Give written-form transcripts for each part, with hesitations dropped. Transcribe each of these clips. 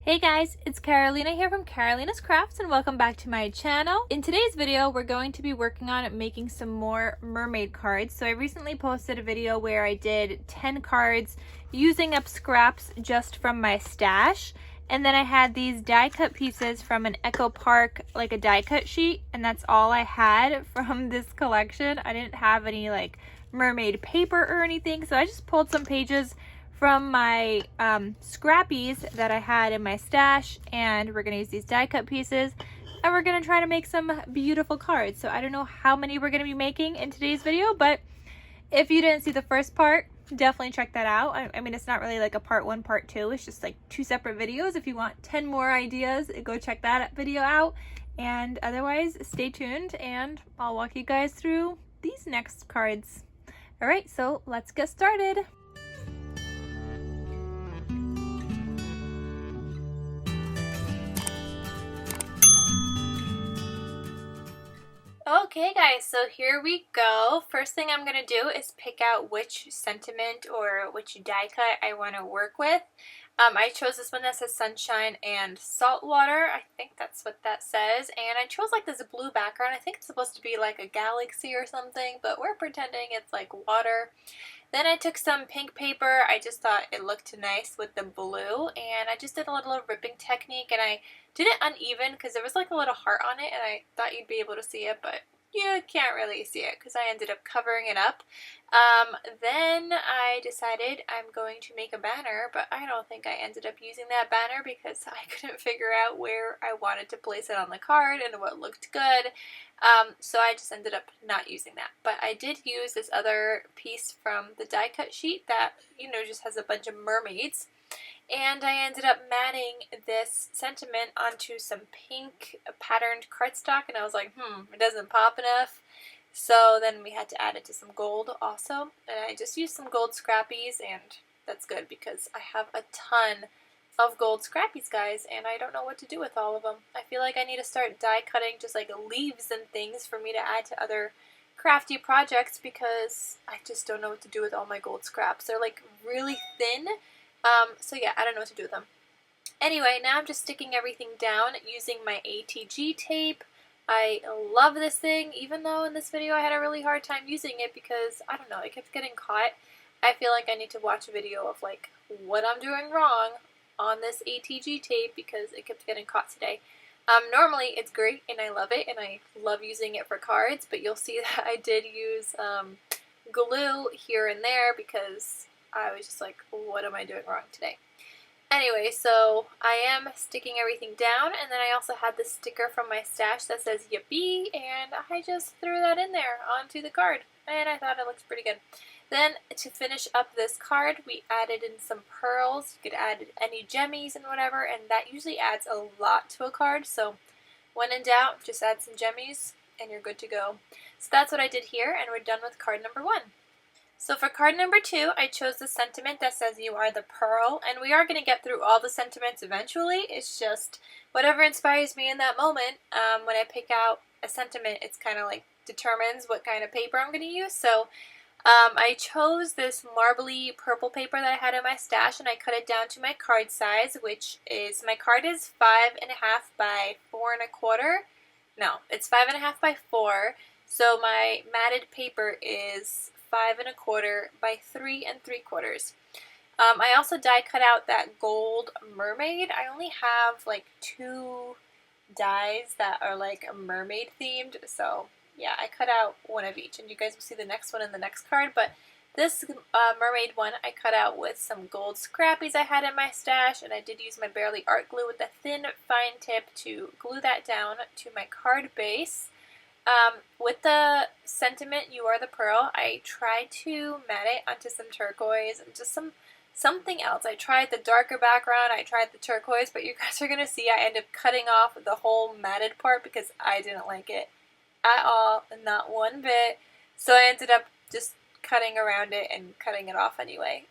Hey guys, it's Carolina here from KarolinasKrafts and welcome back to my channel. In today's video, we're going to be working on making some more mermaid cards. So I recently posted a video where I did 10 cards using up scraps just from my stash. And then I had these die cut pieces from an Echo Park, like a die cut sheet. And that's all I had from this collection. I didn't have any like mermaid paper or anything. So I just pulled some pages from my scrappies that I had in my stash, and we're gonna use these die cut pieces and we're gonna try to make some beautiful cards. So I don't know how many we're gonna be making in today's video, but if you didn't see the first part, definitely check that out. I mean, it's not really like a part 1, part 2, it's just like 2 separate videos. If you want 10 more ideas, go check that video out, and otherwise stay tuned and I'll walk you guys through these next cards. All right, so let's get started. Okay guys, so here we go. First thing I'm going to do is pick out which sentiment or which die cut I want to work with. I chose this one that says sunshine and saltwater. I think that's what that says. And I chose like this blue background. I think it's supposed to be like a galaxy or something, but we're pretending it's like water. Then I took some pink paper. I just thought it looked nice with the blue, and I just did a little ripping technique, and I did it uneven because there was like a little heart on it, and I thought you'd be able to see it, but you can't really see it because I ended up covering it up. Then I decided I'm going to make a banner, but I don't think I ended up using that banner because I couldn't figure out where I wanted to place it on the card and what looked good. So I just ended up not using that. But I did use this other piece from the die cut sheet that, you know, just has a bunch of mermaids. And I ended up matting this sentiment onto some pink patterned cardstock, and I was like, it doesn't pop enough. So then we had to add it to some gold also, and I just used some gold scrappies, and that's good because I have a ton of gold scrappies, guys, and I don't know what to do with all of them. I feel like I need to start die cutting just like leaves and things for me to add to other crafty projects because I just don't know what to do with all my gold scraps. They're like really thin. So yeah, I don't know what to do with them. Anyway, now I'm just sticking everything down using my ATG tape. I love this thing, even though in this video I had a really hard time using it because, I don't know, it kept getting caught. I feel like I need to watch a video of like what I'm doing wrong on this ATG tape because it kept getting caught today. Normally it's great and I love it and I love using it for cards, but you'll see that I did use glue here and there because I was just like, what am I doing wrong today? Anyway, so I am sticking everything down, and then I also had this sticker from my stash that says yippee, and I just threw that in there onto the card, and I thought it looks pretty good. Then to finish up this card, we added in some pearls. You could add any gemmies and whatever, and that usually adds a lot to a card, so when in doubt, just add some gemmies, and you're good to go. So that's what I did here, and we're done with card number 1. So for card number 2, I chose the sentiment that says you are the pearl, and we are going to get through all the sentiments eventually. It's just whatever inspires me in that moment. When I pick out a sentiment, it's kind of like determines what kind of paper I'm going to use. So I chose this marbly purple paper that I had in my stash, and I cut it down to my card size, which is, my card is 5.5 by 4.25. No, it's 5.5 by 4. So my matted paper is 5.25 by 3.75. I also die cut out that gold mermaid. I only have like 2 dies that are like mermaid themed, so yeah, I cut out one of each, and you guys will see the next one in the next card. But this mermaid one I cut out with some gold scrappies I had in my stash, and I did use my Barely Art glue with a thin fine tip to glue that down to my card base. With the sentiment, you are the pearl, I tried to mat it onto some turquoise and just something else. I tried the darker background, I tried the turquoise, but you guys are going to see I ended up cutting off the whole matted part because I didn't like it at all, not one bit. So I ended up just cutting around it and cutting it off anyway,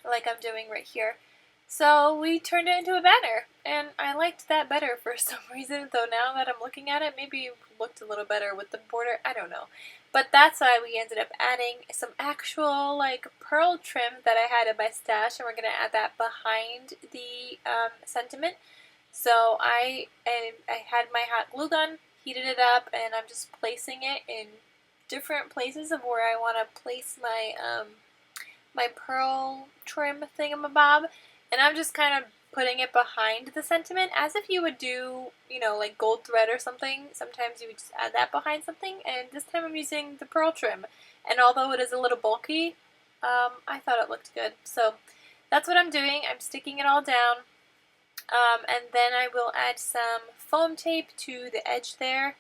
like I'm doing right here. So we turned it into a banner, and I liked that better for some reason, though now that I'm looking at it, maybe it looked a little better with the border, I don't know. But that's why we ended up adding some actual like pearl trim that I had in my stash, and we're going to add that behind the sentiment. So I had my hot glue gun, heated it up, and I'm just placing it in different places of where I want to place my my pearl trim thingamabob, and I'm just kind of putting it behind the sentiment as if you would do, you know, like gold thread or something. Sometimes you would just add that behind something, and this time I'm using the pearl trim, and although it is a little bulky, I thought it looked good. So that's what I'm doing. I'm sticking it all down, and then I will add some foam tape to the edge there,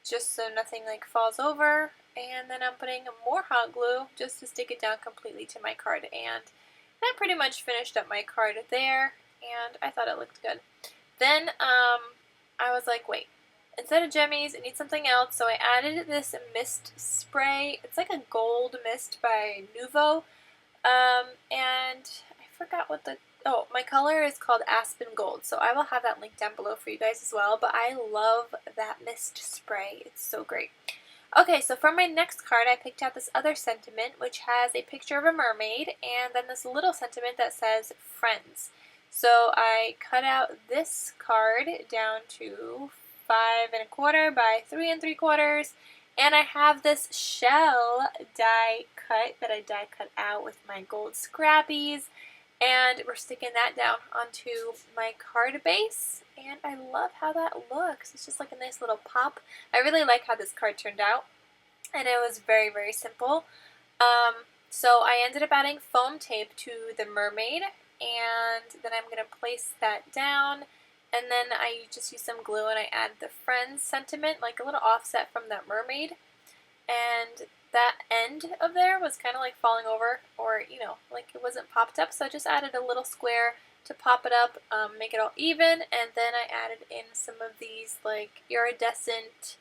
just so nothing like falls over. And then I'm putting more hot glue just to stick it down completely to my card. And that pretty much finished up my card there, and I thought it looked good. Then I was like, wait, instead of jemmies, I need something else. So I added this mist spray. It's like a gold mist by Nuvo, and I forgot what the my color is called Aspen Gold, so I will have that link down below for you guys as well, but I love that mist spray. It's so great. Okay, so for my next card, I picked out this other sentiment, which has a picture of a mermaid, and then this little sentiment that says Friends. So I cut out this card down to 5 1/4 by 3 3/4, and I have this shell die cut that I die cut out with my gold scrappies, and we're sticking that down onto my card base, and I love how that looks. It's just like a nice little pop. I really like how this card turned out, and it was very, very simple. So I ended up adding foam tape to the mermaid, and then I'm going to place that down, and then I just use some glue and I add the Friends sentiment, like a little offset from that mermaid, and that end of there was kind of like falling over, or you know, like it wasn't popped up, so I just added a little square to pop it up, make it all even, and then I added in some of these like iridescent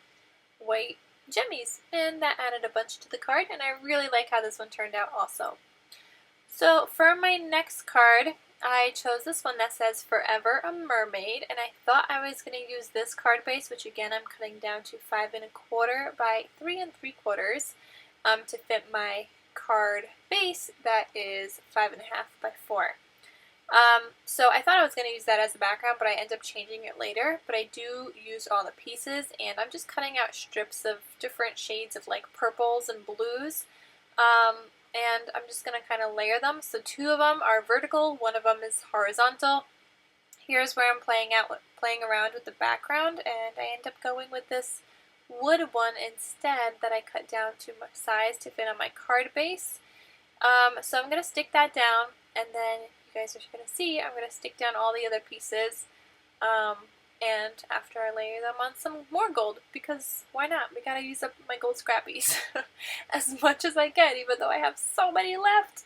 white jemmies, and that added a bunch to the card, and I really like how this one turned out also. So for my next card, I chose this one that says Forever a Mermaid, and I thought I was going to use this card base, which again I'm cutting down to 5 1/4 by 3 3/4 to fit my card base that is 5 1/2 by 4. So I thought I was going to use that as a background, but I end up changing it later. But I do use all the pieces, and I'm just cutting out strips of different shades of like purples and blues. And I'm just going to kind of layer them. So 2 of them are vertical, 1 of them is horizontal. Here's where I'm playing around with the background, and I end up going with this wood one instead that I cut down to my size to fit on my card base. So I'm going to stick that down, and then you guys are going to see I'm going to stick down all the other pieces, and after I layer them on some more gold, because why not? We gotta use up my gold scrappies as much as I can, even though I have so many left.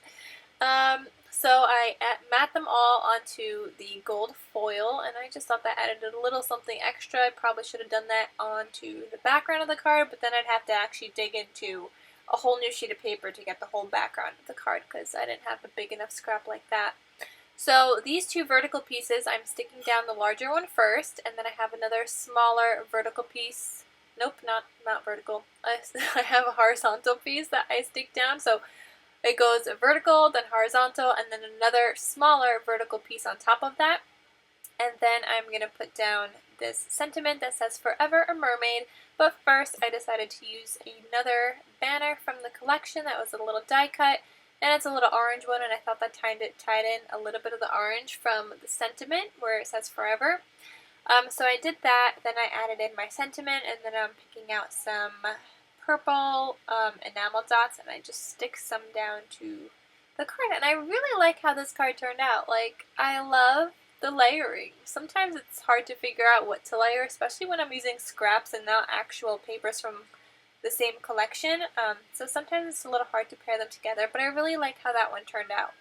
So I mat them all onto the gold foil, and I just thought that added a little something extra. I probably should have done that onto the background of the card, but then I'd have to actually dig into a whole new sheet of paper to get the whole background of the card, because I didn't have a big enough scrap like that. So these 2 vertical pieces, I'm sticking down the larger one first, and then I have another smaller vertical piece. Nope, not vertical. I have a horizontal piece that I stick down, so it goes vertical, then horizontal, and then another smaller vertical piece on top of that. And then I'm going to put down this sentiment that says Forever a Mermaid, but first I decided to use another banner from the collection that was a little die cut, and it's a little orange one, and I thought that tied in a little bit of the orange from the sentiment where it says Forever. So I did that, then I added in my sentiment, and then I'm picking out some purple enamel dots, and I just stick some down to the card. And I really like how this card turned out. Like, I love the layering. Sometimes it's hard to figure out what to layer, especially when I'm using scraps and not actual papers from the same collection. So sometimes it's a little hard to pair them together, but I really like how that one turned out.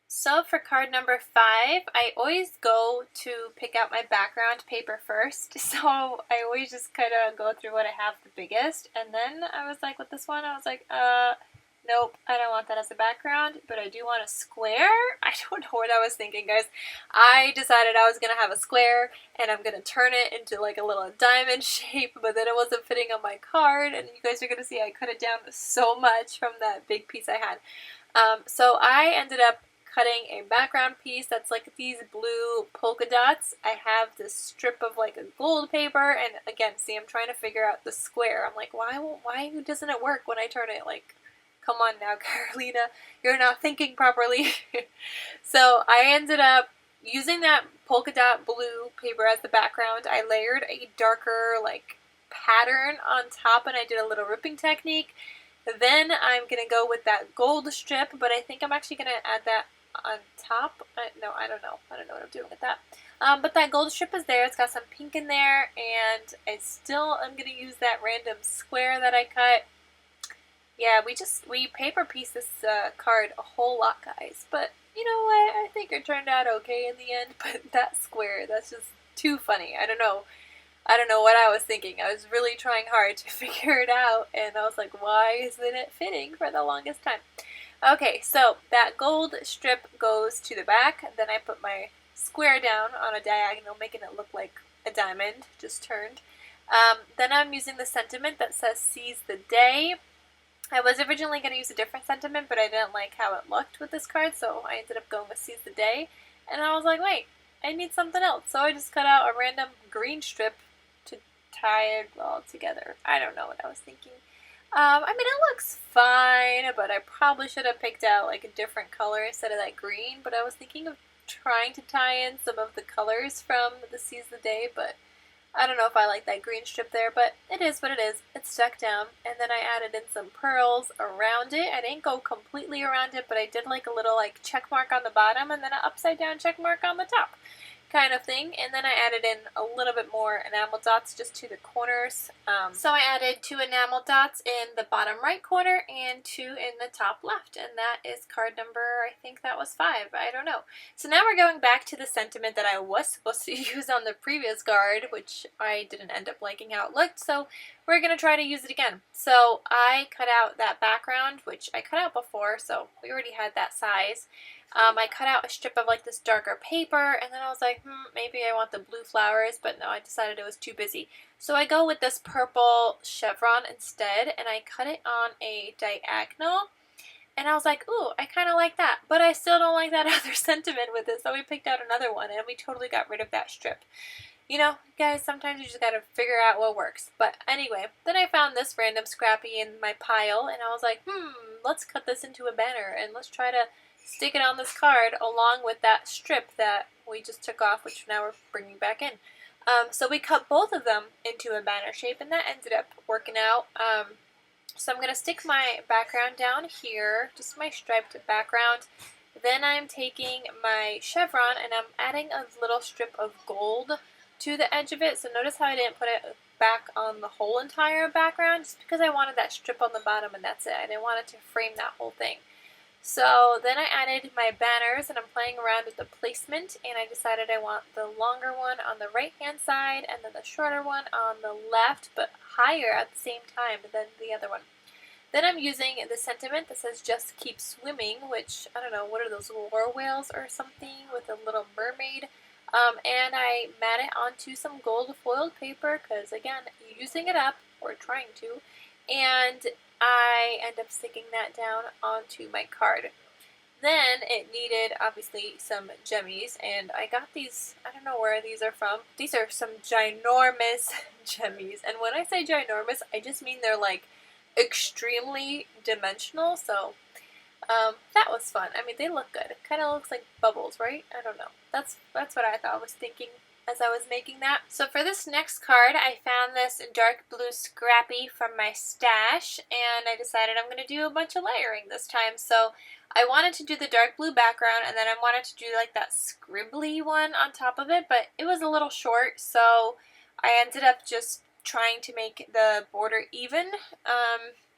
So for card number 5, I always go to pick out my background paper first. So I always just kind of go through what I have the biggest, and then I was like, with this one, I was like, Nope, I don't want that as a background, but I do want a square. I don't know what I was thinking, guys. I decided I was going to have a square, and I'm going to turn it into like a little diamond shape, but then it wasn't fitting on my card, and you guys are going to see I cut it down so much from that big piece I had. So I ended up cutting a background piece that's like these blue polka dots. I have this strip of like a gold paper, and again, see, I'm trying to figure out the square. I'm like, why doesn't it work when I turn it? Like, come on now, Karolina, you're not thinking properly. So I ended up using that polka dot blue paper as the background. I layered a darker like pattern on top, and I did a little ripping technique. Then I'm going to go with that gold strip, but I think I'm actually going to add that on top. No, I don't know. I don't know what I'm doing with that. But that gold strip is there. It's got some pink in there, and I'm going to use that random square that I cut. Yeah, we paper pieced this card a whole lot, guys. But you know what? I think it turned out okay in the end. But that square, that's just too funny. I don't know. I don't know what I was thinking. I was really trying hard to figure it out, and I was like, why isn't it fitting for the longest time? Okay, so that gold strip goes to the back. Then I put my square down on a diagonal, making it look like a diamond just turned. Then I'm using the sentiment that says "Seize the Day." I was originally going to use a different sentiment, but I didn't like how it looked with this card, so I ended up going with "Seize the Day." And I was like, wait, I need something else. So I just cut out a random green strip to tie it all together. I don't know what I was thinking. I mean, it looks fine, but I probably should have picked out like a different color instead of that green. But I was thinking of trying to tie in some of the colors from the Seize the Day, but I don't know if I like that green strip there, but it is what it is. It's stuck down, and then I added in some pearls around it. I didn't go completely around it, but I did like a little like check mark on the bottom and then an upside down check mark on the top kind of thing. And then I added in a little bit more enamel dots just to the corners. So I added 2 enamel dots in the bottom right corner and 2 in the top left, and that is card number, I think that was 5, I don't know. So now we're going back to the sentiment that I was supposed to use on the previous card, which I didn't end up liking how it looked, so we're going to try to use it again. So I cut out that background, which I cut out before, so we already had that size. I cut out a strip of like this darker paper, and then I was like, maybe I want the blue flowers, but no, I decided it was too busy. So I go with this purple chevron instead, and I cut it on a diagonal, and I was like, ooh, I kind of like that, but I still don't like that other sentiment with it, so we picked out another one, and we totally got rid of that strip. You know, guys, sometimes you just gotta figure out what works. But anyway, then I found this random scrappy in my pile, and I was like, let's cut this into a banner, and let's try to stick it on this card along with that strip that we just took off, which now we're bringing back in. So we cut both of them into a banner shape, and that ended up working out. So I'm going to stick my background down here, just my striped background. Then I'm taking my chevron, and I'm adding a little strip of gold to the edge of it. So notice how I didn't put it back on the whole entire background, just because I wanted that strip on the bottom, and that's it. I didn't want it to frame that whole thing. So then I added my banners, and I'm playing around with the placement, and I decided I want the longer one on the right hand side and then the shorter one on the left, but higher at the same time than the other one. Then I'm using the sentiment that says "Just Keep Swimming," which, I don't know, what are those, war whales or something with a little mermaid? And I mat it onto some gold foiled paper because, again, using it up, or trying to, and I end up sticking that down onto my card. Then it needed, obviously, some jemmies, and I got these, I don't know where these are from. These are some ginormous jemmies, and when I say ginormous, I just mean they're like extremely dimensional, so that was fun. I mean, they look good. It kind of looks like bubbles, right? I don't know. That's what I thought I was thinking as I was making that. So for this next card, I found this dark blue scrappy from my stash, and I decided I'm going to do a bunch of layering this time. So I wanted to do the dark blue background, and then I wanted to do like that scribbly one on top of it, but it was a little short, so I ended up just trying to make the border even.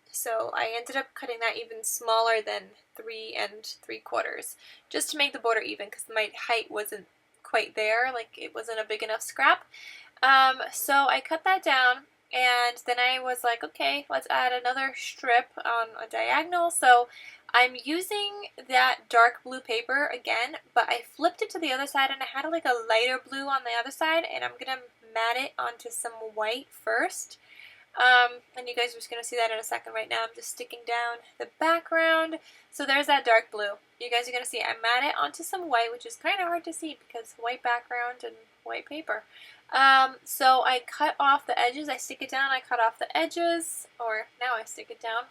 So I ended up cutting that even smaller than 3 3/4, just to make the border even, because my height wasn't quite there, like it wasn't a big enough scrap. So I cut that down, And then I was like, okay, let's add another strip on a diagonal. So I'm using that dark blue paper again, but I flipped it to the other side and I had like a lighter blue on the other side, and I'm gonna mat it onto some white first. And you guys are just going to see that in a second. Right now I'm just sticking down the background. So there's that dark blue. You guys are going to see I mat it onto some white, which is kind of hard to see because white background and white paper. So I cut off the edges. I stick it down. I cut off the edges, or now I stick it down.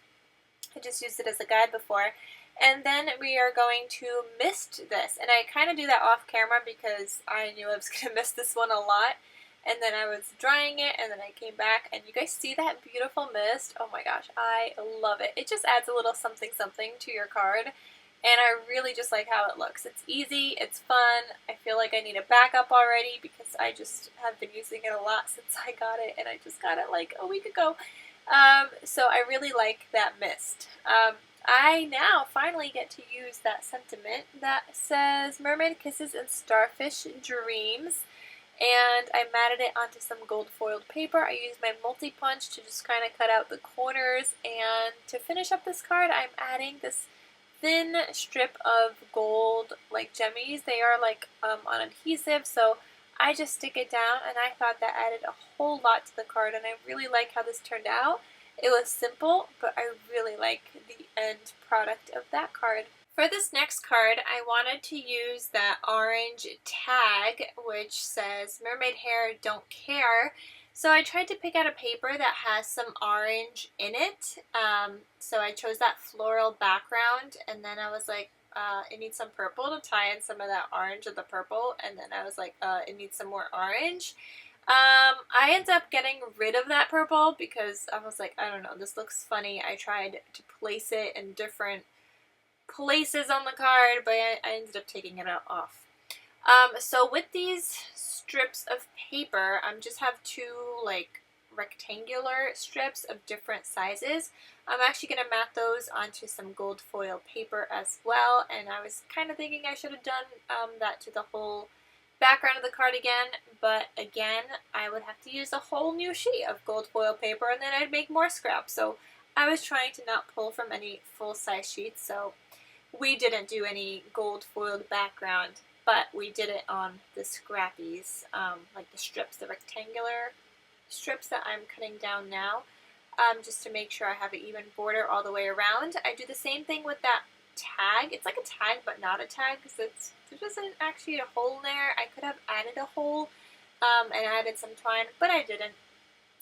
I just used it as a guide before. And then we are going to mist this. And I kind of do that off camera because I knew I was going to miss this one a lot. And then I was drying it, and then I came back, and you guys see that beautiful mist? Oh my gosh, I love it. It just adds a little something something to your card, and I really just like how it looks. It's easy, it's fun. I feel like I need a backup already because I just have been using it a lot since I got it, and I just got it like a week ago. So I really like that mist. I now finally get to use that sentiment that says Mermaid Kisses and Starfish Dreams. And I matted it onto some gold foiled paper. I used my multi-punch to just kind of cut out the corners, and to finish up this card I'm adding this thin strip of gold like gemmies. They are like on adhesive, so I just stick it down, and I thought that added a whole lot to the card, and I really like how this turned out. It was simple, but I really like the end product of that card. For this next card, I wanted to use that orange tag which says Mermaid Hair Don't Care. So I tried to pick out a paper that has some orange in it. So I chose that floral background, and then I was like, it needs some purple to tie in some of that orange of the purple, and then I was like, it needs some more orange. I ended up getting rid of that purple because I was like, I don't know, this looks funny. I tried to place it in different places on the card, but I ended up taking it off. So with these strips of paper, I just have two like rectangular strips of different sizes. I'm actually going to mat those onto some gold foil paper as well, and I was kind of thinking I should have done that to the whole background of the card again, but again, I would have to use a whole new sheet of gold foil paper, and then I'd make more scraps. So I was trying to not pull from any full-size sheets, so we didn't do any gold foiled background, but we did it on the scrappies, like the strips, the rectangular strips that I'm cutting down now, just to make sure I have an even border all the way around. I do the same thing with that tag. It's like a tag, but not a tag, because there isn't actually a hole there. I could have added a hole and added some twine, but I didn't.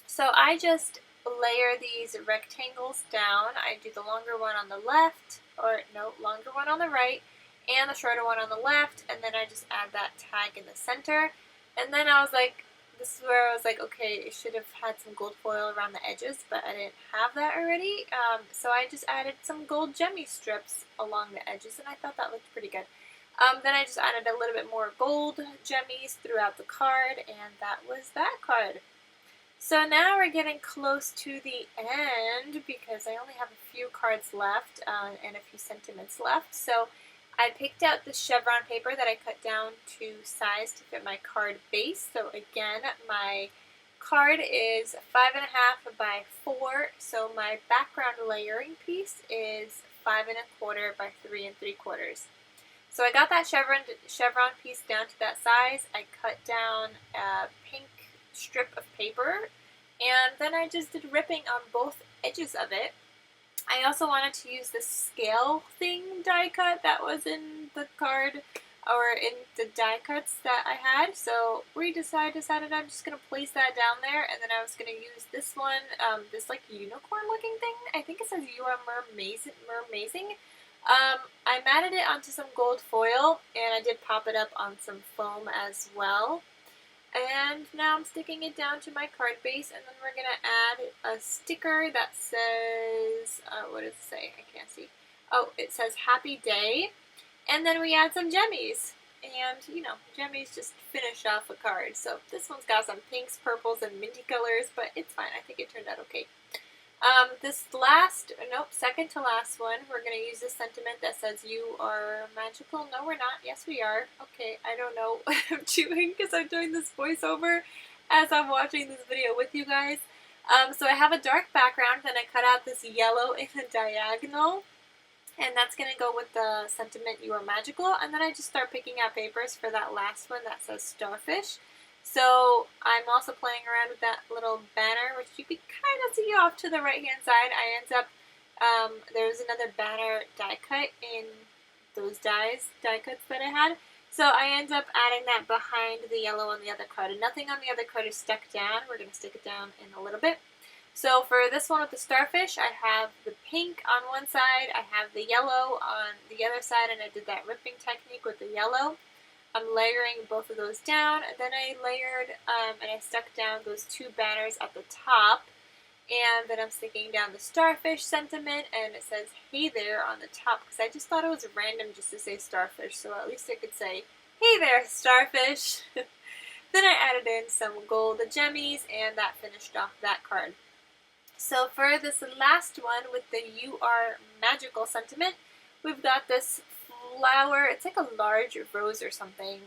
So I just layer these rectangles down. I do the longer one on the left, or no, longer one on the right, and the shorter one on the left, and then I just add that tag in the center. And then I was like, this is where I was like, okay, it should have had some gold foil around the edges, but I didn't have that already. So I just added some gold gemmy strips along the edges, and I thought that looked pretty good. Then I just added a little bit more gold gemmies throughout the card, and that was that card. So now we're getting close to the end because I only have a few cards left and a few sentiments left. So I picked out the chevron paper that I cut down to size to fit my card base. So again, my card is 5.5 by 4. So my background layering piece is 5.25 by 3 3/4. So I got that chevron piece down to that size. I cut down a pink strip of paper, and then I just did ripping on both edges of it. I also wanted to use the scale thing die cut that was in the card, or in the die cuts that I had. So we decided I'm just going to place that down there, and then I was going to use this one, this like unicorn looking thing. I think it says You Are Mermazing. I matted it onto some gold foil, and I did pop it up on some foam as well. And now I'm sticking it down to my card base, and then we're going to add a sticker that says, what does it say? I can't see. Oh, it says Happy Day. And then we add some gemmies. And, you know, gemmies just finish off a card. So this one's got some pinks, purples, and minty colors, but it's fine. I think it turned out okay. This second to last one, we're going to use this sentiment that says You Are Magical. No, we're not. Yes, we are. Okay, I don't know what I'm doing because I'm doing this voiceover as I'm watching this video with you guys. So I have a dark background, then I cut out this yellow in the diagonal, and that's going to go with the sentiment, "You are magical," and then I just start picking out papers for that last one that says starfish. So I'm also playing around with that little banner, which you can kind of see off to the right hand side. I end up, there's another banner die cut in those die cuts that I had. So I end up adding that behind the yellow on the other card, and nothing on the other card is stuck down. We're going to stick it down in a little bit. So for this one with the starfish, I have the pink on one side, I have the yellow on the other side, and I did that ripping technique with the yellow. I'm layering both of those down, and then I layered and I stuck down those two banners at the top, and then I'm sticking down the starfish sentiment, and it says "Hey there" on the top, because I just thought it was random just to say starfish, so at least I could say "Hey there, starfish." Then I added in some gold gemmies, and that finished off that card. So for this last one with the "You are magical" sentiment, we've got this flower. It's like a large rose or something,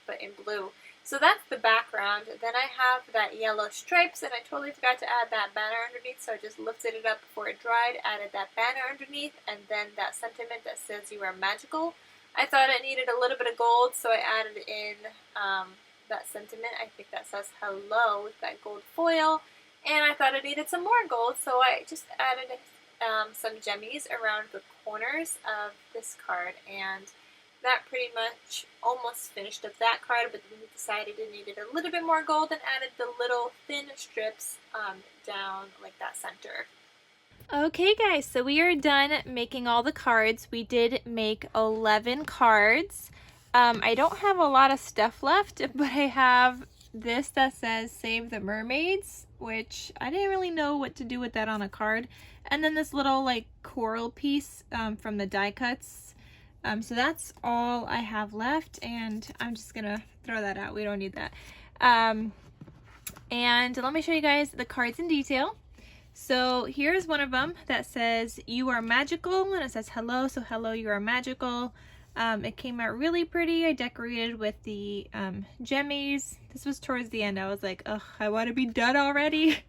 but in blue. So that's the background. Then I have that yellow stripes, and I totally forgot to add that banner underneath, so I just lifted it up before it dried, added that banner underneath, and then that sentiment that says "You are magical." I thought it needed a little bit of gold, so I added in that sentiment. I think that says "Hello" with that gold foil. And I thought it needed some more gold, so I just added some gemmies around the corners of this card, and that pretty much almost finished up that card, but then we decided it needed a little bit more gold and added the little thin strips down like that center. Okay guys, so we are done making all the cards. We did make 11 cards. I don't have a lot of stuff left, but I have this that says "Save the Mermaids," which I didn't really know what to do with that on a card. And then this little like coral piece from the die cuts. So that's all I have left, and I'm just gonna throw that out. We don't need that. And let me show you guys the cards in detail. So here's one of them that says "You are magical," and it says "Hello," so hello, you are magical. It came out really pretty. I decorated with the gemmies. This was towards the end. I was like, ugh, I want to be done already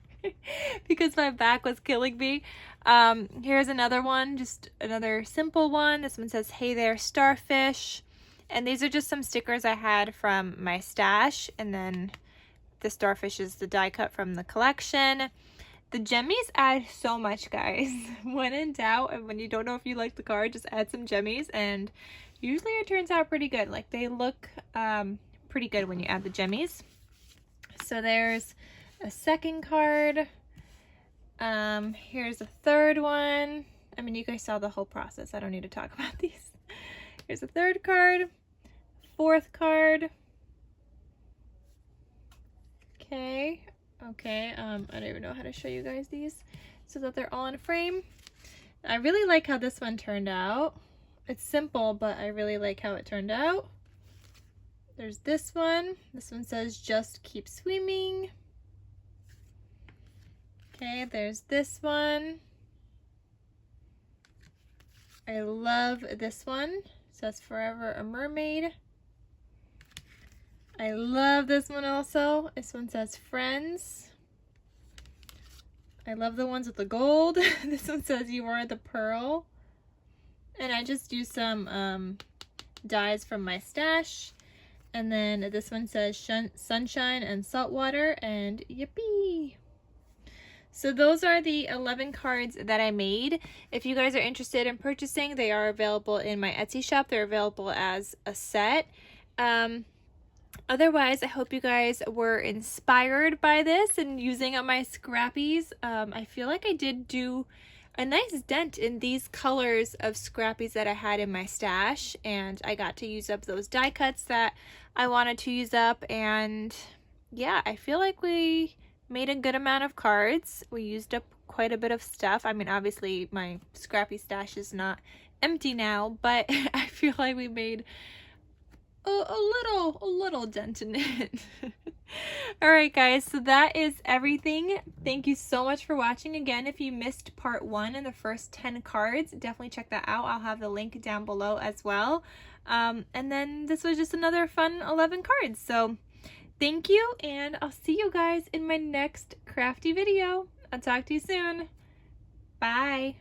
because my back was killing me. Here's another one, just another simple one. This one says "Hey there, starfish." And these are just some stickers I had from my stash. And then the starfish is the die cut from the collection. The gemmies add so much, guys. When in doubt, and when you don't know if you like the card, just add some gemmies, and usually it turns out pretty good. Like, they look pretty good when you add the gemmies. So there's a second card. Here's a third one. I mean, you guys saw the whole process. I don't need to talk about these. Here's a third card. Fourth card. Okay. I don't even know how to show you guys these so that they're all in frame. I really like how this one turned out. It's simple, but I really like how it turned out. There's this one. This one says "Just keep swimming." Okay, there's this one. I love this one. It says "Forever a Mermaid." I love this one also. This one says "Friends." I love the ones with the gold. This one says "You are the pearl." And I just used some dies from my stash. And then this one says "Sunshine and Saltwater," and yippee. So those are the 11 cards that I made. If you guys are interested in purchasing, they are available in my Etsy shop. They're available as a set. Otherwise, I hope you guys were inspired by this and using up my scrappies. I feel like I did do a nice dent in these colors of scrappies that I had in my stash, and I got to use up those die cuts that I wanted to use up. And yeah, I feel like we made a good amount of cards. We used up quite a bit of stuff. I mean, obviously my scrappy stash is not empty now, but I feel like we made a little dent in it. Alright guys, so that is everything. Thank you so much for watching. Again, if you missed part 1 and the first 10 cards, definitely check that out. I'll have the link down below as well. And then this was just another fun 11 cards. So thank you, and I'll see you guys in my next crafty video. I'll talk to you soon. Bye.